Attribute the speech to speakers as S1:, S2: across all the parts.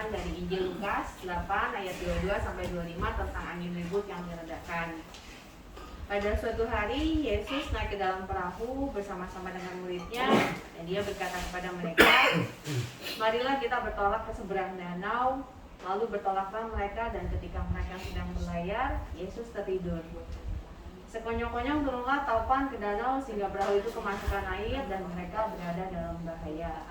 S1: bacaan dari Injil Lukas 8 ayat 22 sampai 25 tentang angin ribut yang diredakan. Pada suatu hari Yesus naik ke dalam perahu bersama-sama dengan muridnya dan dia berkata kepada mereka, "Marilah kita bertolak ke seberang danau." Lalu bertolaklah mereka dan ketika mereka sedang berlayar, Yesus tertidur. Sekonyong-konyong turunlah taupan ke danau sehingga perahu itu kemasukan air dan mereka berada dalam bahaya.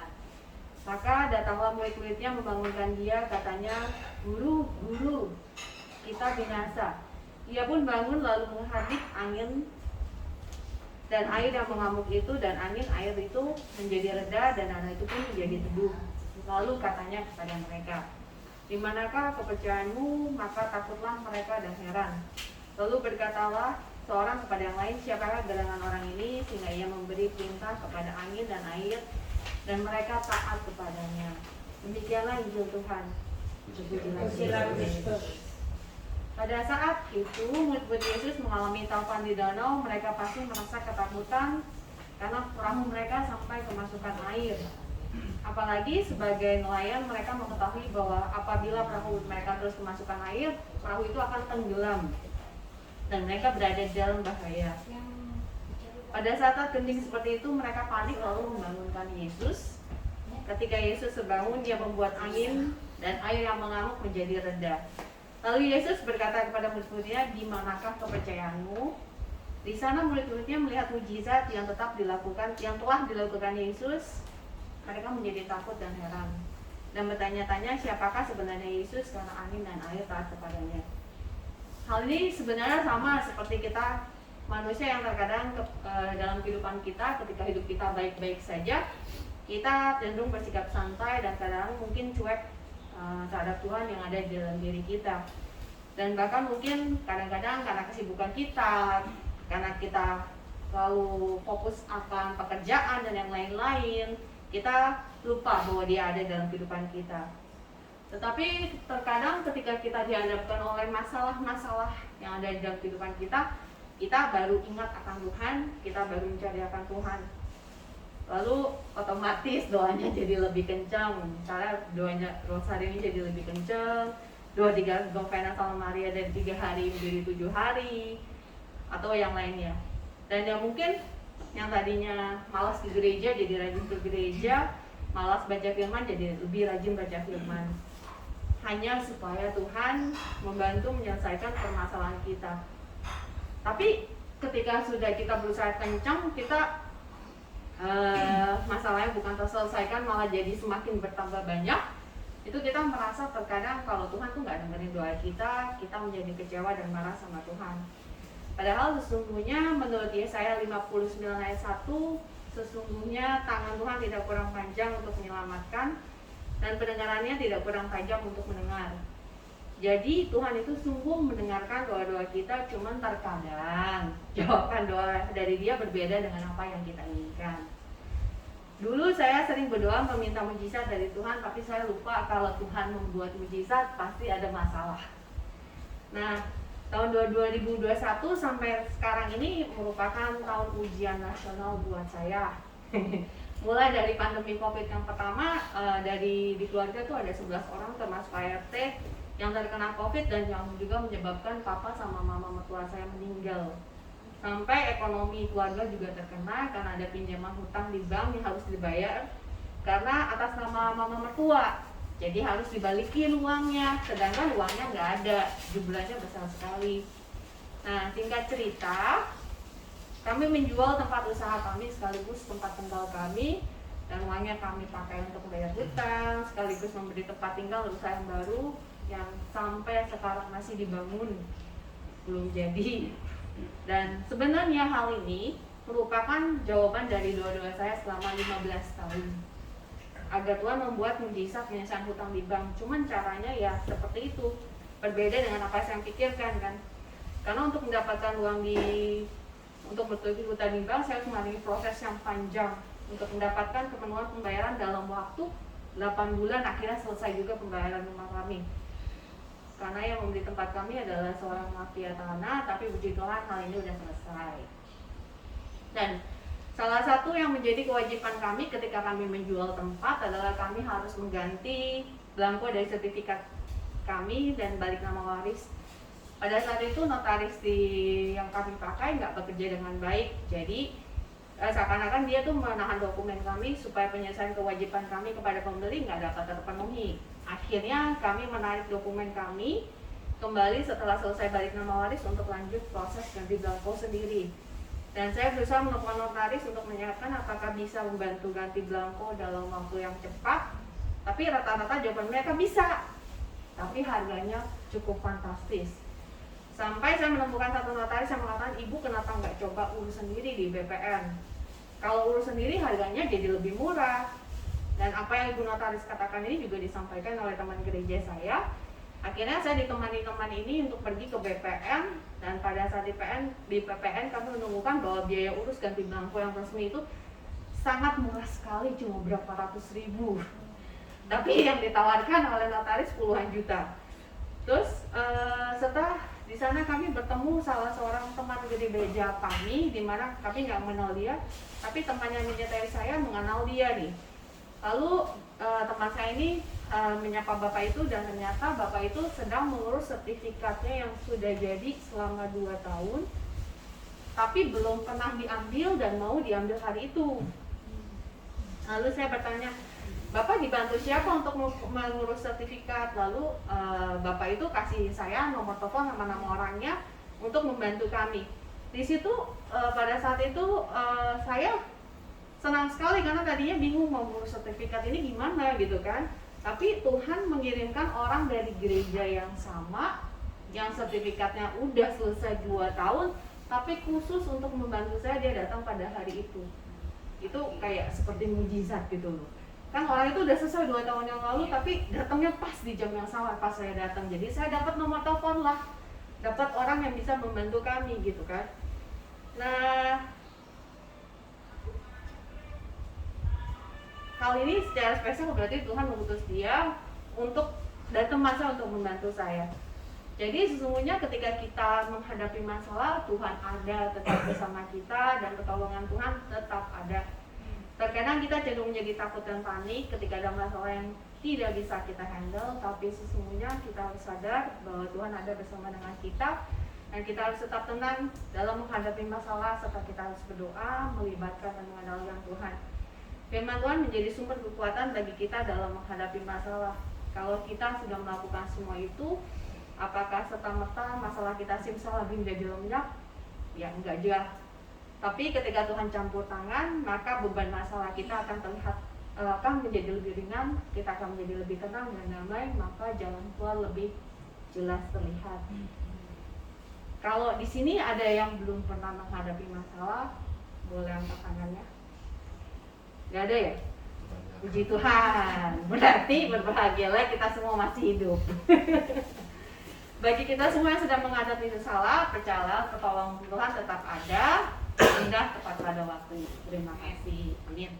S1: Maka datanglah murid-muridnya membangunkan dia, katanya, "Guru, guru, kita binasa." Ia pun bangun lalu menghardik angin dan air yang mengamuk itu, dan angin air itu menjadi reda dan danau itu pun menjadi teduh. Lalu katanya kepada mereka, "Di manakah kepercayaanmu?" Maka takutlah mereka dan heran. Lalu berkatalah seorang kepada yang lain, "Siapakah gerangan orang ini sehingga ia memberi perintah kepada angin dan air dan mereka taat kepadanya?" Demikianlah Injil Tuhan. Terpujilah Kristus. Pada saat itu murid-murid Yesus mengalami taupan di danau. Mereka pasti merasa ketakutan karena perahu mereka sampai kemasukan air. Apalagi sebagai nelayan mereka mengetahui bahwa apabila perahu mereka terus kemasukan air, perahu itu akan tenggelam dan mereka berada di dalam bahaya. Pada saat genting seperti itu mereka panik lalu membangunkan Yesus. Ketika Yesus terbangun, dia membuat angin dan air yang mengamuk menjadi reda. Lalu Yesus berkata kepada murid-muridnya, "Di manakah kepercayaanmu?" Di sana murid-muridnya melihat mujizat yang telah dilakukan Yesus. Mereka menjadi takut dan heran dan bertanya-tanya siapakah sebenarnya Yesus karena angin dan air taat kepadanya. Hal ini sebenarnya sama seperti kita manusia yang terkadang dalam kehidupan kita, ketika hidup kita baik-baik saja, kita cenderung bersikap santai dan kadang mungkin cuek terhadap Tuhan yang ada di dalam diri kita. Dan bahkan mungkin kadang-kadang karena kesibukan kita, karena kita selalu fokus akan pekerjaan dan yang lain-lain, kita lupa bahwa dia ada dalam kehidupan kita. Tetapi terkadang ketika kita dihadapkan oleh masalah-masalah yang ada di dalam kehidupan kita, kita baru ingat akan Tuhan, kita baru mencari akan Tuhan. Lalu otomatis doanya jadi lebih kencang. Misalnya doanya Rosari ini jadi lebih kencang, 2-3 Novena sama Maria dari 3 hari menjadi 7 hari, atau yang lainnya. Dan yang mungkin yang tadinya malas ke gereja jadi rajin ke gereja, malas baca firman jadi lebih rajin baca firman. Hanya supaya Tuhan membantu menyelesaikan permasalahan kita. Tapi ketika sudah kita berusaha kencang, kita masalahnya bukan terselesaikan, malah jadi semakin bertambah banyak. Itu kita merasa terkadang kalau Tuhan tuh nggak dengerin doa kita menjadi kecewa dan marah sama Tuhan. Padahal sesungguhnya menurut Yesaya 59 ayat 1, sesungguhnya tangan Tuhan tidak kurang panjang untuk menyelamatkan dan pendengarannya tidak kurang tajam untuk mendengar. Jadi Tuhan itu sungguh mendengarkan doa-doa kita, cuman terkadang jawaban doa dari Dia berbeda dengan apa yang kita inginkan. Dulu saya sering berdoa meminta mujizat dari Tuhan, tapi saya lupa kalau Tuhan membuat mujizat pasti ada masalah. Nah, tahun 2021 sampai sekarang ini merupakan tahun ujian nasional buat saya. Mulai dari pandemi COVID yang pertama, di keluarga tuh ada 11 orang termasuk ART yang terkena COVID dan yang juga menyebabkan papa sama mama mertua saya meninggal. Sampai ekonomi keluarga juga terkena karena ada pinjaman hutang di bank yang harus dibayar karena atas nama mama mertua. Jadi harus dibalikin uangnya, sedangkan uangnya nggak ada, jumlahnya besar sekali. Nah, singkat cerita, kami menjual tempat usaha kami sekaligus tempat tinggal kami, dan uangnya kami pakai untuk membayar hutang, sekaligus memberi tempat tinggal usaha yang baru yang sampai sekarang masih dibangun, belum jadi. Dan sebenarnya hal ini merupakan jawaban dari doa-doa saya selama 15 tahun agar Tuhan membuat mujizat penyelesaian hutang di bank. Cuman caranya ya seperti itu, berbeda dengan apa yang saya pikirkan kan. Karena untuk mendapatkan uang untuk menutupi hutang di bank, saya harus melalui proses yang panjang untuk mendapatkan kepenuhan pembayaran dalam waktu 8 bulan. Akhirnya selesai juga pembayaran rumah kami. Karena yang membeli tempat kami adalah seorang mafia tanah, tapi puji Tuhan hal ini sudah selesai. Dan Salah satu yang menjadi kewajiban kami ketika kami menjual tempat adalah kami harus mengganti belangko dari sertifikat kami dan balik nama waris. Pada saat itu notaris yang kami pakai nggak bekerja dengan baik, jadi seakan-akan dia tuh menahan dokumen kami supaya penyelesaian kewajiban kami kepada pembeli nggak dapat terpenuhi. Akhirnya kami menarik dokumen kami kembali setelah selesai balik nama waris untuk lanjut proses ganti belangko sendiri. Dan saya berusaha menemukan notaris untuk menanyakan apakah bisa membantu ganti belangko dalam waktu yang cepat. Tapi rata-rata jawaban mereka bisa, tapi harganya cukup fantastis. Sampai saya menemukan satu notaris yang mengatakan, ibu kenapa nggak coba urus sendiri di BPN? Kalau urus sendiri harganya jadi lebih murah. Dan apa yang ibu notaris katakan ini juga disampaikan oleh teman gereja saya. Akhirnya saya ditemani teman ini untuk pergi ke BPN, dan pada saat di BPN kami menemukan bahwa biaya urus ganti belangko yang resmi itu sangat murah sekali, cuma berapa ratus ribu. Tapi yang ditawarkan oleh notaris puluhan juta. Terus setelah di sana kami bertemu salah seorang teman gereja kami, di mana kami nggak mengenal dia, tapi teman yang menyertai saya mengenal dia nih. Lalu teman saya ini menyapa bapak itu, dan ternyata bapak itu sedang mengurus sertifikatnya yang sudah jadi selama 2 tahun, tapi belum pernah diambil dan mau diambil hari itu. Lalu saya bertanya, bapak dibantu siapa untuk mengurus sertifikat? Lalu bapak itu kasih saya nomor telepon sama nama orangnya untuk membantu kami. Di situ pada saat itu saya senang sekali karena tadinya bingung mau ngurus sertifikat ini gimana gitu kan. Tapi Tuhan mengirimkan orang dari gereja yang sama, yang sertifikatnya udah selesai 2 tahun, tapi khusus untuk membantu saya, dia datang pada hari itu. Itu kayak seperti mujizat gitu loh. Kan orang itu udah selesai 2 tahun yang lalu, tapi datangnya pas di jam yang sama pas saya datang. Jadi saya dapat nomor telepon lah, dapat orang yang bisa membantu kami gitu kan. Nah, hal ini secara spesial berarti Tuhan mengutus dia untuk datang masa untuk membantu saya. Jadi sesungguhnya ketika kita menghadapi masalah, Tuhan ada tetap bersama kita, dan pertolongan Tuhan tetap ada. Terkadang kita cenderung menjadi takut dan panik ketika ada masalah yang tidak bisa kita handle, tapi sesungguhnya kita harus sadar bahwa Tuhan ada bersama dengan kita, dan kita harus tetap tenang dalam menghadapi masalah, serta kita harus berdoa, melibatkan dan mengandalkan Tuhan. Firman Tuhan menjadi sumber kekuatan bagi kita dalam menghadapi masalah. Kalau kita sudah melakukan semua itu, apakah serta-merta masalah kita simsalabim menjadi lenyap? Ya enggak juga. Tapi ketika Tuhan campur tangan, maka beban masalah kita akan terlihat akan menjadi lebih ringan, kita akan menjadi lebih tenang dan damai, maka jalan keluar lebih jelas terlihat. Kalau di sini ada yang belum pernah menghadapi masalah, boleh angkat tangannya. Gak ada ya? Puji Tuhan. Berarti berbahagialah kita semua masih hidup. Bagi kita semua yang sedang menghadapi masalah, percayalah pertolongan Tuhan tetap ada, indah tepat pada waktunya. Terima kasih. Amin.